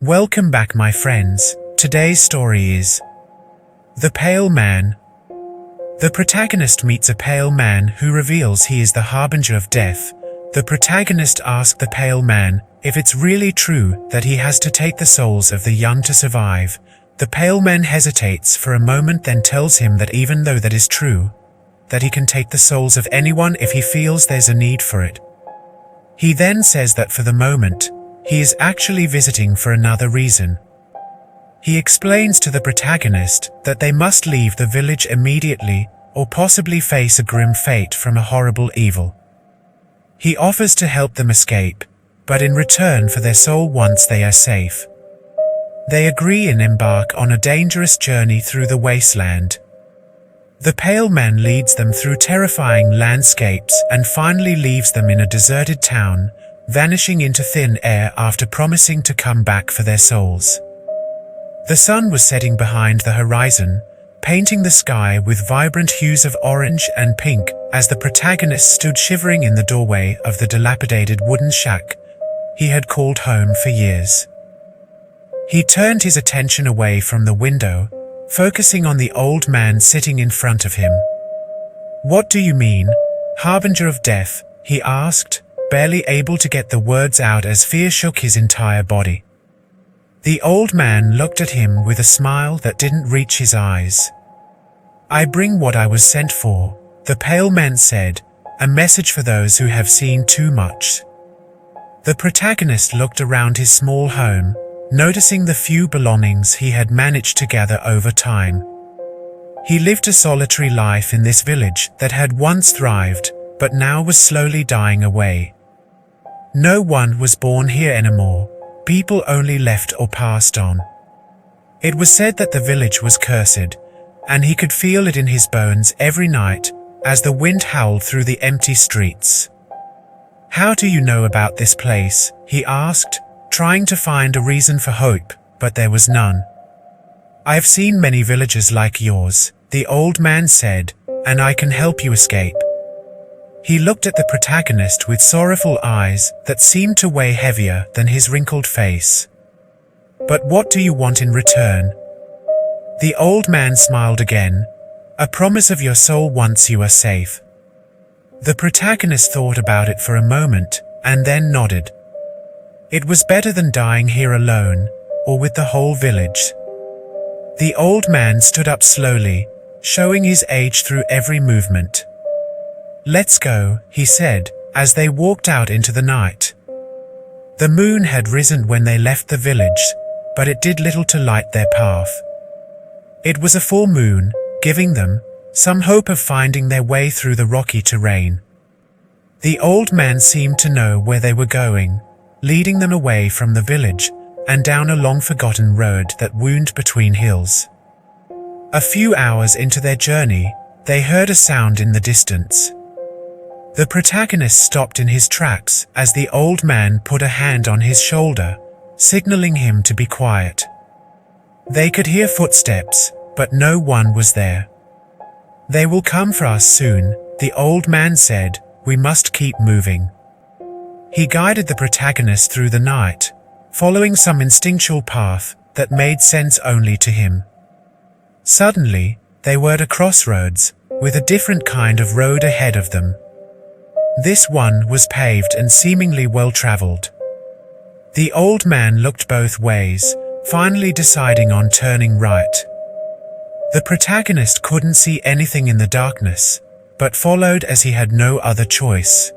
Welcome back, my friends. Today's story is The Pale Man. The protagonist meets a pale man who reveals he is the Harbinger of Death. The protagonist asks the pale man if it's really true that he has to take the souls of the young to survive. The pale man hesitates for a moment, then tells him that even though that is true, that he can take the souls of anyone if he feels there's a need for it. He then says that for the moment, he is actually visiting for another reason. He explains to the protagonist that they must leave the village immediately or possibly face a grim fate from a horrible evil. He offers to help them escape, but in return for their soul once they are safe. They agree and embark on a dangerous journey through the wasteland. The pale man leads them through terrifying landscapes and finally leaves them in a deserted town, vanishing into thin air after promising to come back for their souls. The sun was setting behind the horizon, painting the sky with vibrant hues of orange and pink as the protagonist stood shivering in the doorway of the dilapidated wooden shack he had called home for years. He turned his attention away from the window, focusing on the old man sitting in front of him. "What do you mean, Harbinger of Death?" he asked, barely able to get the words out as fear shook his entire body. The old man looked at him with a smile that didn't reach his eyes. "I bring what I was sent for," the pale man said, "a message for those who have seen too much." The protagonist looked around his small home, noticing the few belongings he had managed to gather over time. He lived a solitary life in this village that had once thrived, but now was slowly dying away. No one was born here anymore, people only left or passed on. It was said that the village was cursed, and he could feel it in his bones every night as the wind howled through the empty streets. "How do you know about this place?" he asked, trying to find a reason for hope, but there was none. "I've seen many villages like yours," the old man said, "and I can help you escape." He looked at the protagonist with sorrowful eyes that seemed to weigh heavier than his wrinkled face. "But what do you want in return?" The old man smiled again. "A promise of your soul once you are safe." The protagonist thought about it for a moment, and then nodded. It was better than dying here alone, or with the whole village. The old man stood up slowly, showing his age through every movement. "Let's go," he said, as they walked out into the night. The moon had risen when they left the village, but it did little to light their path. It was a full moon, giving them some hope of finding their way through the rocky terrain. The old man seemed to know where they were going, leading them away from the village and down a long-forgotten road that wound between hills. A few hours into their journey, they heard a sound in the distance. The protagonist stopped in his tracks as the old man put a hand on his shoulder, signaling him to be quiet. They could hear footsteps, but no one was there. "They will come for us soon," the old man said. "We must keep moving." He guided the protagonist through the night, following some instinctual path that made sense only to him. Suddenly, they were at a crossroads, with a different kind of road ahead of them. This one was paved and seemingly well-traveled. The old man looked both ways, finally deciding on turning right. The protagonist couldn't see anything in the darkness, but followed as he had no other choice.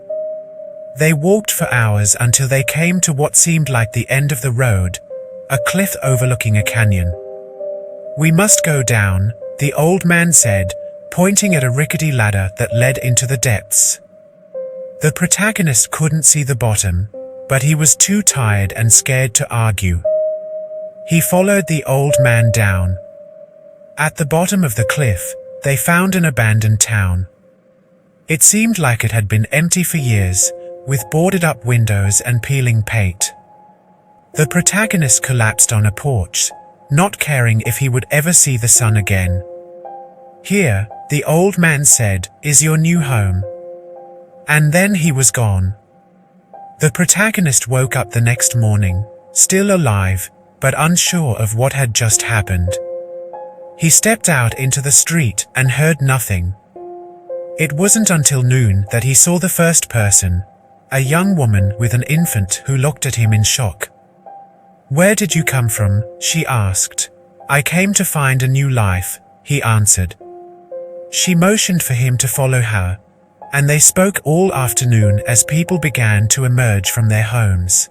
They walked for hours until they came to what seemed like the end of the road, a cliff overlooking a canyon. "We must go down," the old man said, pointing at a rickety ladder that led into the depths. The protagonist couldn't see the bottom, but he was too tired and scared to argue. He followed the old man down. At the bottom of the cliff, they found an abandoned town. It seemed like it had been empty for years, with boarded-up windows and peeling paint. The protagonist collapsed on a porch, not caring if he would ever see the sun again. "Here," the old man said, "is your new home." And then he was gone. The protagonist woke up the next morning, still alive, but unsure of what had just happened. He stepped out into the street and heard nothing. It wasn't until noon that he saw the first person, a young woman with an infant who looked at him in shock. "Where did you come from?" she asked. "I came to find a new life," he answered. She motioned for him to follow her, and they spoke all afternoon as people began to emerge from their homes.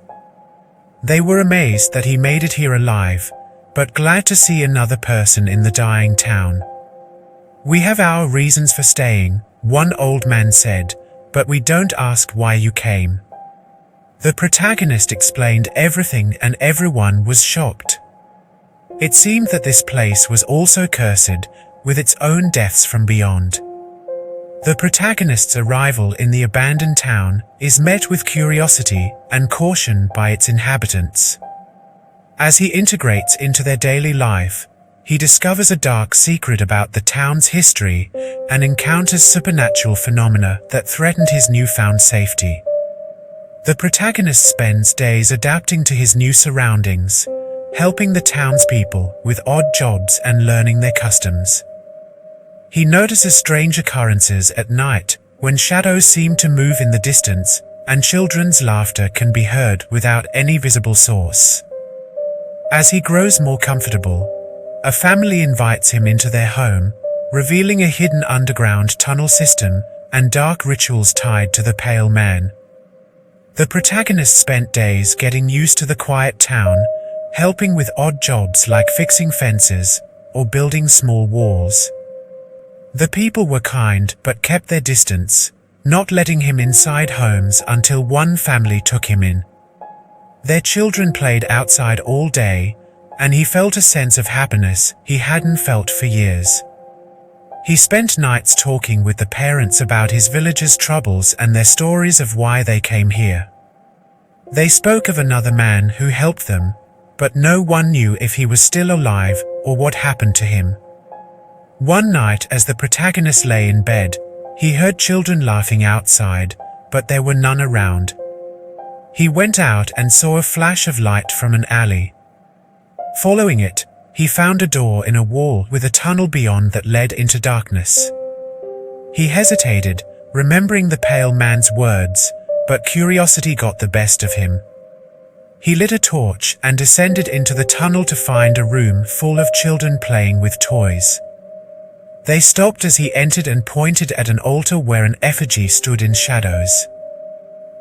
They were amazed that he made it here alive, but glad to see another person in the dying town. "We have our reasons for staying," one old man said, "but we don't ask why you came." The protagonist explained everything and everyone was shocked. It seemed that this place was also cursed, with its own deaths from beyond. The protagonist's arrival in the abandoned town is met with curiosity and caution by its inhabitants. As he integrates into their daily life, he discovers a dark secret about the town's history and encounters supernatural phenomena that threatened his newfound safety. The protagonist spends days adapting to his new surroundings, helping the townspeople with odd jobs and learning their customs. He notices strange occurrences at night, when shadows seem to move in the distance, and children's laughter can be heard without any visible source. As he grows more comfortable, a family invites him into their home, revealing a hidden underground tunnel system and dark rituals tied to the Pale Man. The protagonist spent days getting used to the quiet town, helping with odd jobs like fixing fences or building small walls. The people were kind but kept their distance, not letting him inside homes until one family took him in. Their children played outside all day, and he felt a sense of happiness he hadn't felt for years. He spent nights talking with the parents about his village's troubles and their stories of why they came here. They spoke of another man who helped them, but no one knew if he was still alive or what happened to him. One night, as the protagonist lay in bed, he heard children laughing outside, but there were none around. He went out and saw a flash of light from an alley. Following it, he found a door in a wall with a tunnel beyond that led into darkness. He hesitated, remembering the Pale Man's words, but curiosity got the best of him. He lit a torch and descended into the tunnel to find a room full of children playing with toys. They stopped as he entered and pointed at an altar where an effigy stood in shadows.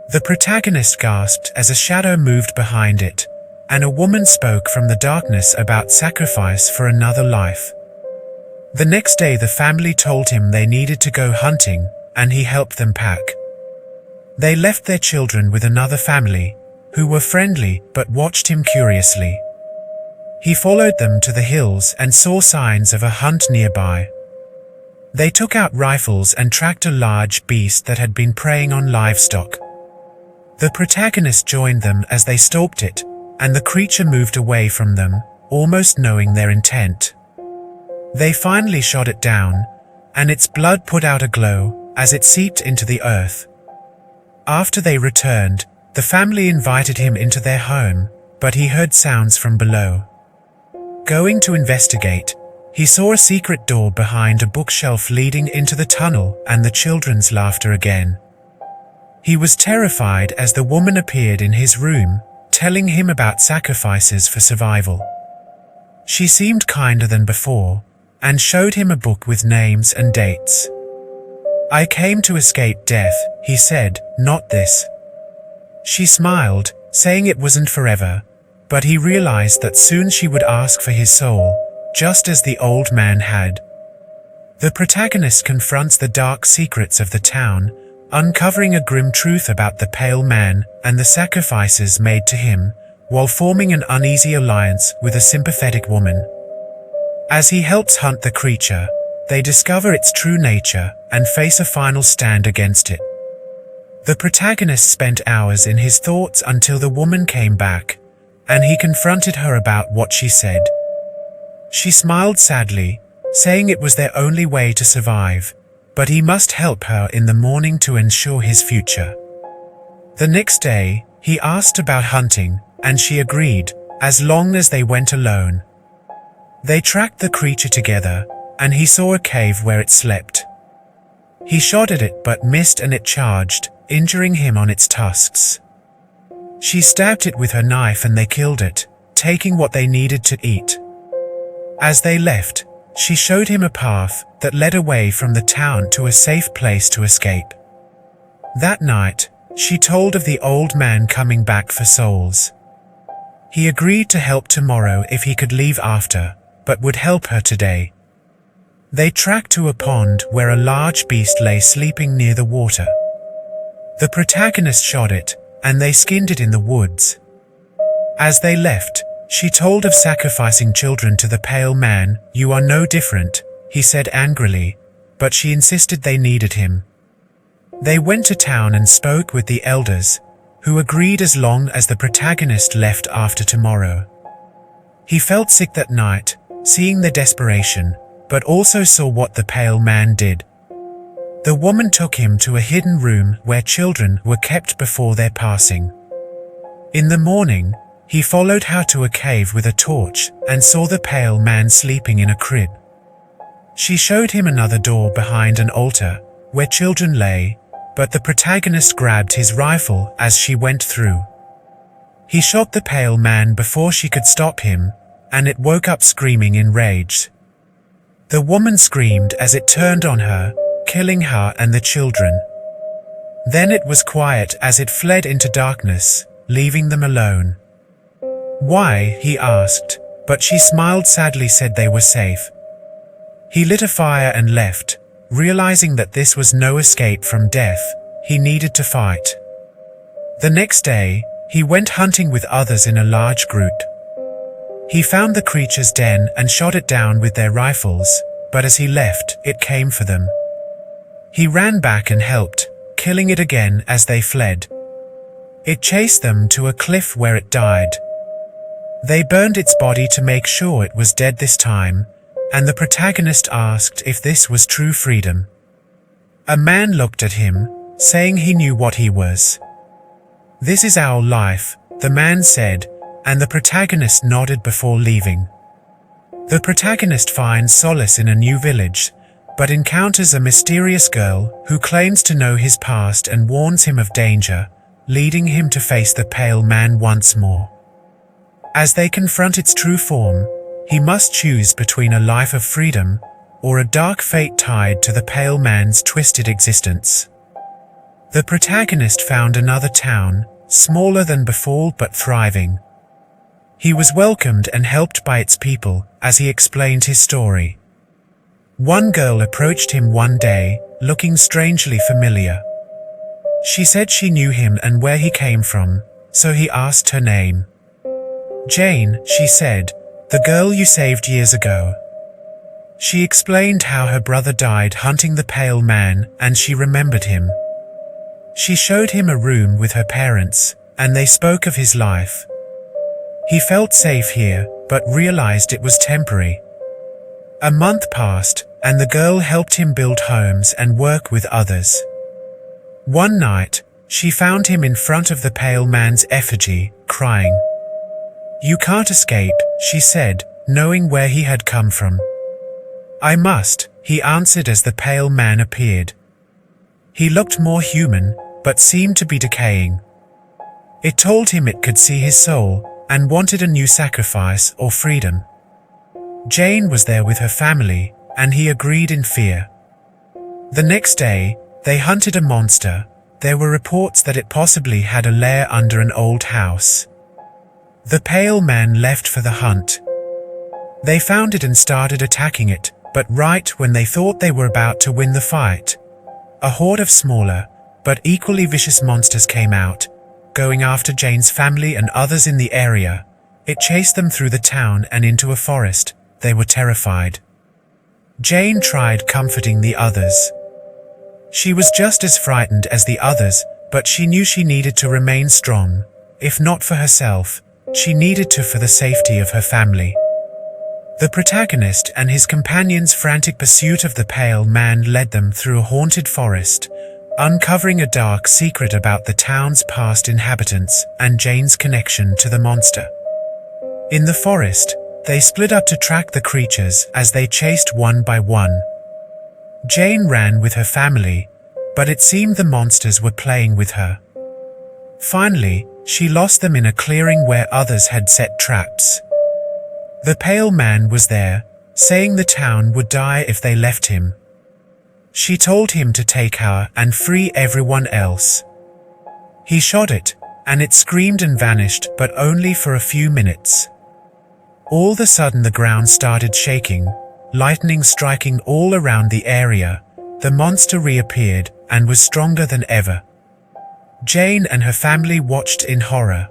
The protagonist gasped as a shadow moved behind it, and a woman spoke from the darkness about sacrifice for another life. The next day the family told him they needed to go hunting, and he helped them pack. They left their children with another family, who were friendly but watched him curiously. He followed them to the hills and saw signs of a hunt nearby. They took out rifles and tracked a large beast that had been preying on livestock. The protagonist joined them as they stalked it, and the creature moved away from them, almost knowing their intent. They finally shot it down, and its blood put out a glow as it seeped into the earth. After they returned, the family invited him into their home, but he heard sounds from below. Going to investigate, he saw a secret door behind a bookshelf leading into the tunnel and the children's laughter again. He was terrified as the woman appeared in his room, telling him about sacrifices for survival. She seemed kinder than before, and showed him a book with names and dates. "I came to escape death," he said, "not this." She smiled, saying it wasn't forever, but he realized that soon she would ask for his soul, just as the old man had. The protagonist confronts the dark secrets of the town, uncovering a grim truth about the Pale Man and the sacrifices made to him, while forming an uneasy alliance with a sympathetic woman. As he helps hunt the creature, they discover its true nature and face a final stand against it. The protagonist spent hours in his thoughts until the woman came back, and he confronted her about what she said. She smiled sadly, saying it was their only way to survive, but he must help her in the morning to ensure his future. The next day, he asked about hunting, and she agreed, as long as they went alone. They tracked the creature together, and he saw a cave where it slept. He shot at it but missed, and it charged, injuring him on its tusks. She stabbed it with her knife and they killed it, taking what they needed to eat. As they left, she showed him a path that led away from the town to a safe place to escape. That night, she told of the old man coming back for souls. He agreed to help tomorrow if he could leave after, but would help her today. They tracked to a pond where a large beast lay sleeping near the water. The protagonist shot it, and they skinned it in the woods. As they left, she told of sacrificing children to the pale man. "You are no different," he said angrily, but she insisted they needed him. They went to town and spoke with the elders, who agreed as long as the protagonist left after tomorrow. He felt sick that night, seeing the desperation, but also saw what the pale man did. The woman took him to a hidden room where children were kept before their passing. In the morning, he followed her to a cave with a torch and saw the pale man sleeping in a crib. She showed him another door behind an altar where children lay, but the protagonist grabbed his rifle as she went through. He shot the pale man before she could stop him, and it woke up screaming in rage. The woman screamed as it turned on her, killing her and the children. Then it was quiet as it fled into darkness, leaving them alone. "Why?" he asked, but she smiled sadly, said they were safe. He lit a fire and left, realizing that this was no escape from death. He needed to fight. The next day, he went hunting with others in a large group. He found the creature's den and shot it down with their rifles, but as he left, it came for them. He ran back and helped, killing it again as they fled. It chased them to a cliff where it died. They burned its body to make sure it was dead this time, and the protagonist asked if this was true freedom. A man looked at him, saying he knew what he was. "This is our life," the man said, and the protagonist nodded before leaving. The protagonist finds solace in a new village, but encounters a mysterious girl who claims to know his past and warns him of danger, leading him to face the pale man once more. As they confront its true form, he must choose between a life of freedom or a dark fate tied to the pale man's twisted existence. The protagonist found another town, smaller than before but thriving. He was welcomed and helped by its people as he explained his story. One girl approached him one day, looking strangely familiar. She said she knew him and where he came from, so he asked her name. "Jane," she said, "the girl you saved years ago." She explained how her brother died hunting the pale man and she remembered him. She showed him a room with her parents, and they spoke of his life. He felt safe here, but realized it was temporary. A month passed, and the girl helped him build homes and work with others. One night, she found him in front of the pale man's effigy, crying. "You can't escape," she said, knowing where he had come from. "I must," he answered as the pale man appeared. He looked more human, but seemed to be decaying. It told him it could see his soul, and wanted a new sacrifice or freedom. Jane was there with her family, and he agreed in fear. The next day, they hunted a monster. There were reports that it possibly had a lair under an old house. The pale man left for the hunt. They found it and started attacking it, but right when they thought they were about to win the fight, a horde of smaller, but equally vicious monsters came out, going after Jane's family and others in the area. It chased them through the town and into a forest. They were terrified. Jane tried comforting the others. She was just as frightened as the others, but she knew she needed to remain strong. If not for herself, she needed to for the safety of her family. The protagonist and his companion's frantic pursuit of the pale man led them through a haunted forest, uncovering a dark secret about the town's past inhabitants and Jane's connection to the monster. In the forest, they split up to track the creatures as they chased one by one. Jane ran with her family, but it seemed the monsters were playing with her. Finally, she lost them in a clearing where others had set traps. The pale man was there, saying the town would die if they left him. She told him to take her and free everyone else. He shot it, and it screamed and vanished, but only for a few minutes. All of a sudden the ground started shaking, lightning striking all around the area. The monster reappeared and was stronger than ever. Jane and her family watched in horror.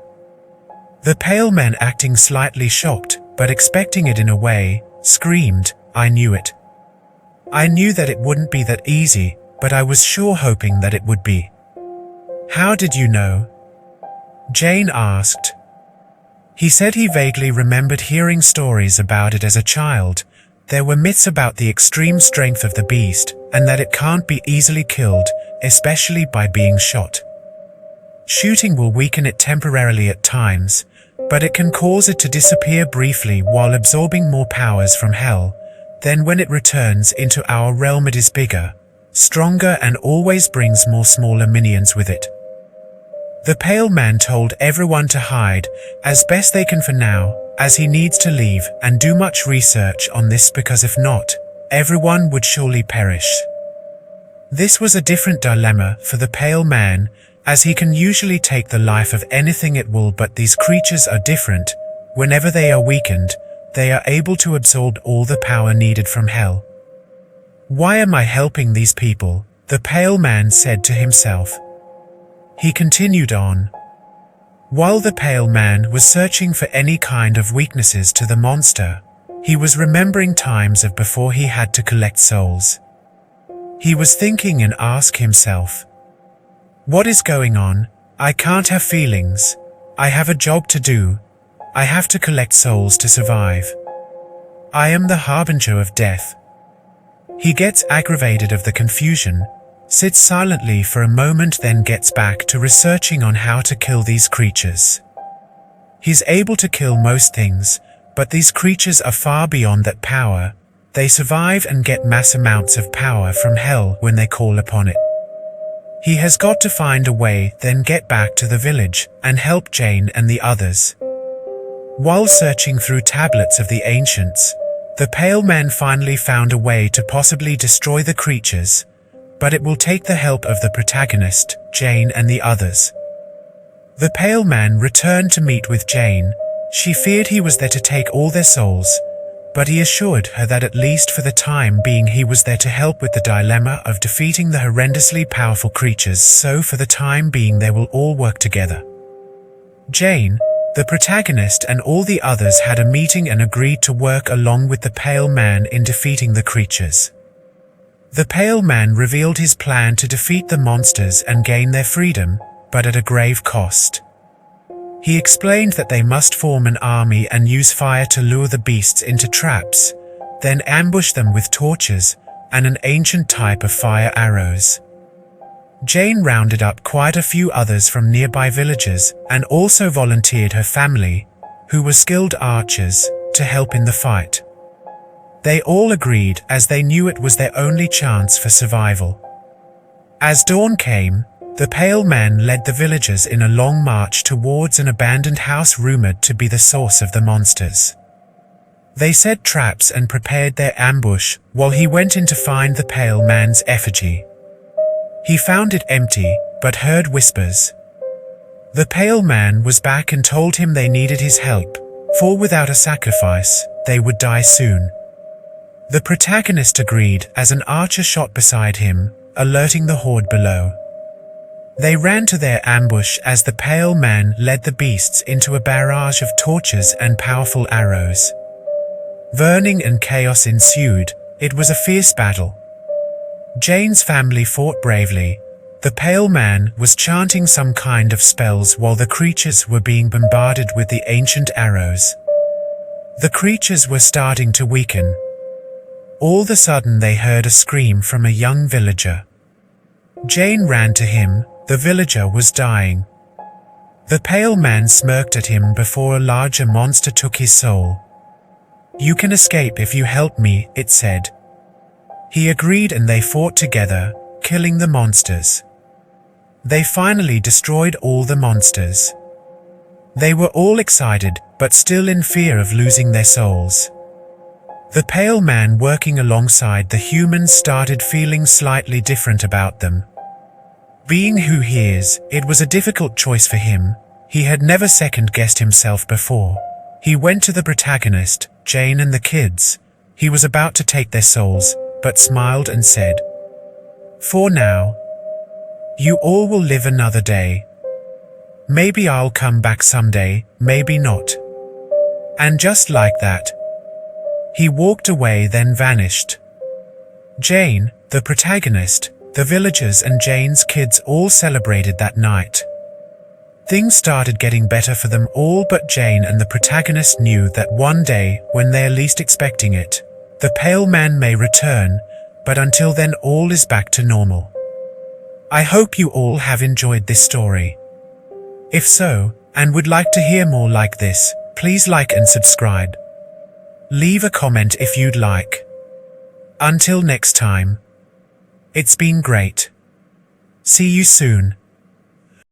The pale man, acting slightly shocked, but expecting it in a way, screamed, "I knew it. I knew that it wouldn't be that easy, but I was sure hoping that it would be." "How did you know?" Jane asked. He said he vaguely remembered hearing stories about it as a child. There were myths about the extreme strength of the beast, and that it can't be easily killed, especially by being shot. Shooting will weaken it temporarily at times, but it can cause it to disappear briefly while absorbing more powers from hell. Then when it returns into our realm, it is bigger, stronger, and always brings more smaller minions with it. The pale man told everyone to hide as best they can for now, as he needs to leave and do much research on this, because if not, everyone would surely perish. This was a different dilemma for the pale man, as he can usually take the life of anything it will, but these creatures are different. Whenever they are weakened, they are able to absorb all the power needed from hell. "Why am I helping these people?" the pale man said to himself. He continued on. While the pale man was searching for any kind of weaknesses to the monster, he was remembering times of before he had to collect souls. He was thinking and asked himself, "What is going on? I can't have feelings. I have a job to do. I have to collect souls to survive. I am the Harbinger of Death." He gets aggravated of the confusion, sits silently for a moment, then gets back to researching on how to kill these creatures. He's able to kill most things, but these creatures are far beyond that power. They survive and get mass amounts of power from hell when they call upon it. He has got to find a way, then get back to the village and help Jane and the others. While searching through tablets of the ancients, the pale man finally found a way to possibly destroy the creatures, but it will take the help of the protagonist, Jane, and the others. The pale man returned to meet with Jane. She feared he was there to take all their souls, but he assured her that at least for the time being he was there to help with the dilemma of defeating the horrendously powerful creatures, so for the time being they will all work together. Jane, the protagonist, and all the others had a meeting and agreed to work along with the pale man in defeating the creatures. The pale man revealed his plan to defeat the monsters and gain their freedom, but at a grave cost. He explained that they must form an army and use fire to lure the beasts into traps, then ambush them with torches and an ancient type of fire arrows. Jane rounded up quite a few others from nearby villages and also volunteered her family, who were skilled archers, to help in the fight. They all agreed as they knew it was their only chance for survival. As dawn came, the pale man led the villagers in a long march towards an abandoned house rumored to be the source of the monsters. They set traps and prepared their ambush while he went in to find the pale man's effigy. He found it empty, but heard whispers. The pale man was back and told him they needed his help, for without a sacrifice, they would die soon. The protagonist agreed as an archer shot beside him, alerting the horde below. They ran to their ambush as the pale man led the beasts into a barrage of torches and powerful arrows. Burning and chaos ensued. It was a fierce battle. Jane's family fought bravely. The pale man was chanting some kind of spells while the creatures were being bombarded with the ancient arrows. The creatures were starting to weaken. All of a sudden they heard a scream from a young villager. Jane ran to him. The villager was dying. The pale man smirked at him before a larger monster took his soul. "You can escape if you help me," it said. He agreed and they fought together, killing the monsters. They finally destroyed all the monsters. They were all excited, but still in fear of losing their souls. The pale man working alongside the humans started feeling slightly different about them. Being who he is, it was a difficult choice for him. He had never second-guessed himself before. He went to the protagonist, Jane, and the kids. He was about to take their souls, but smiled and said, "For now, you all will live another day. Maybe I'll come back someday, maybe not." And just like that, he walked away, then vanished. Jane, the protagonist, the villagers and Jane's kids all celebrated that night. Things started getting better for them all, but Jane and the protagonist knew that one day, when they are least expecting it, the pale man may return, but until then all is back to normal. I hope you all have enjoyed this story. If so, and would like to hear more like this, please like and subscribe. Leave a comment if you'd like. Until next time. It's been great. See you soon.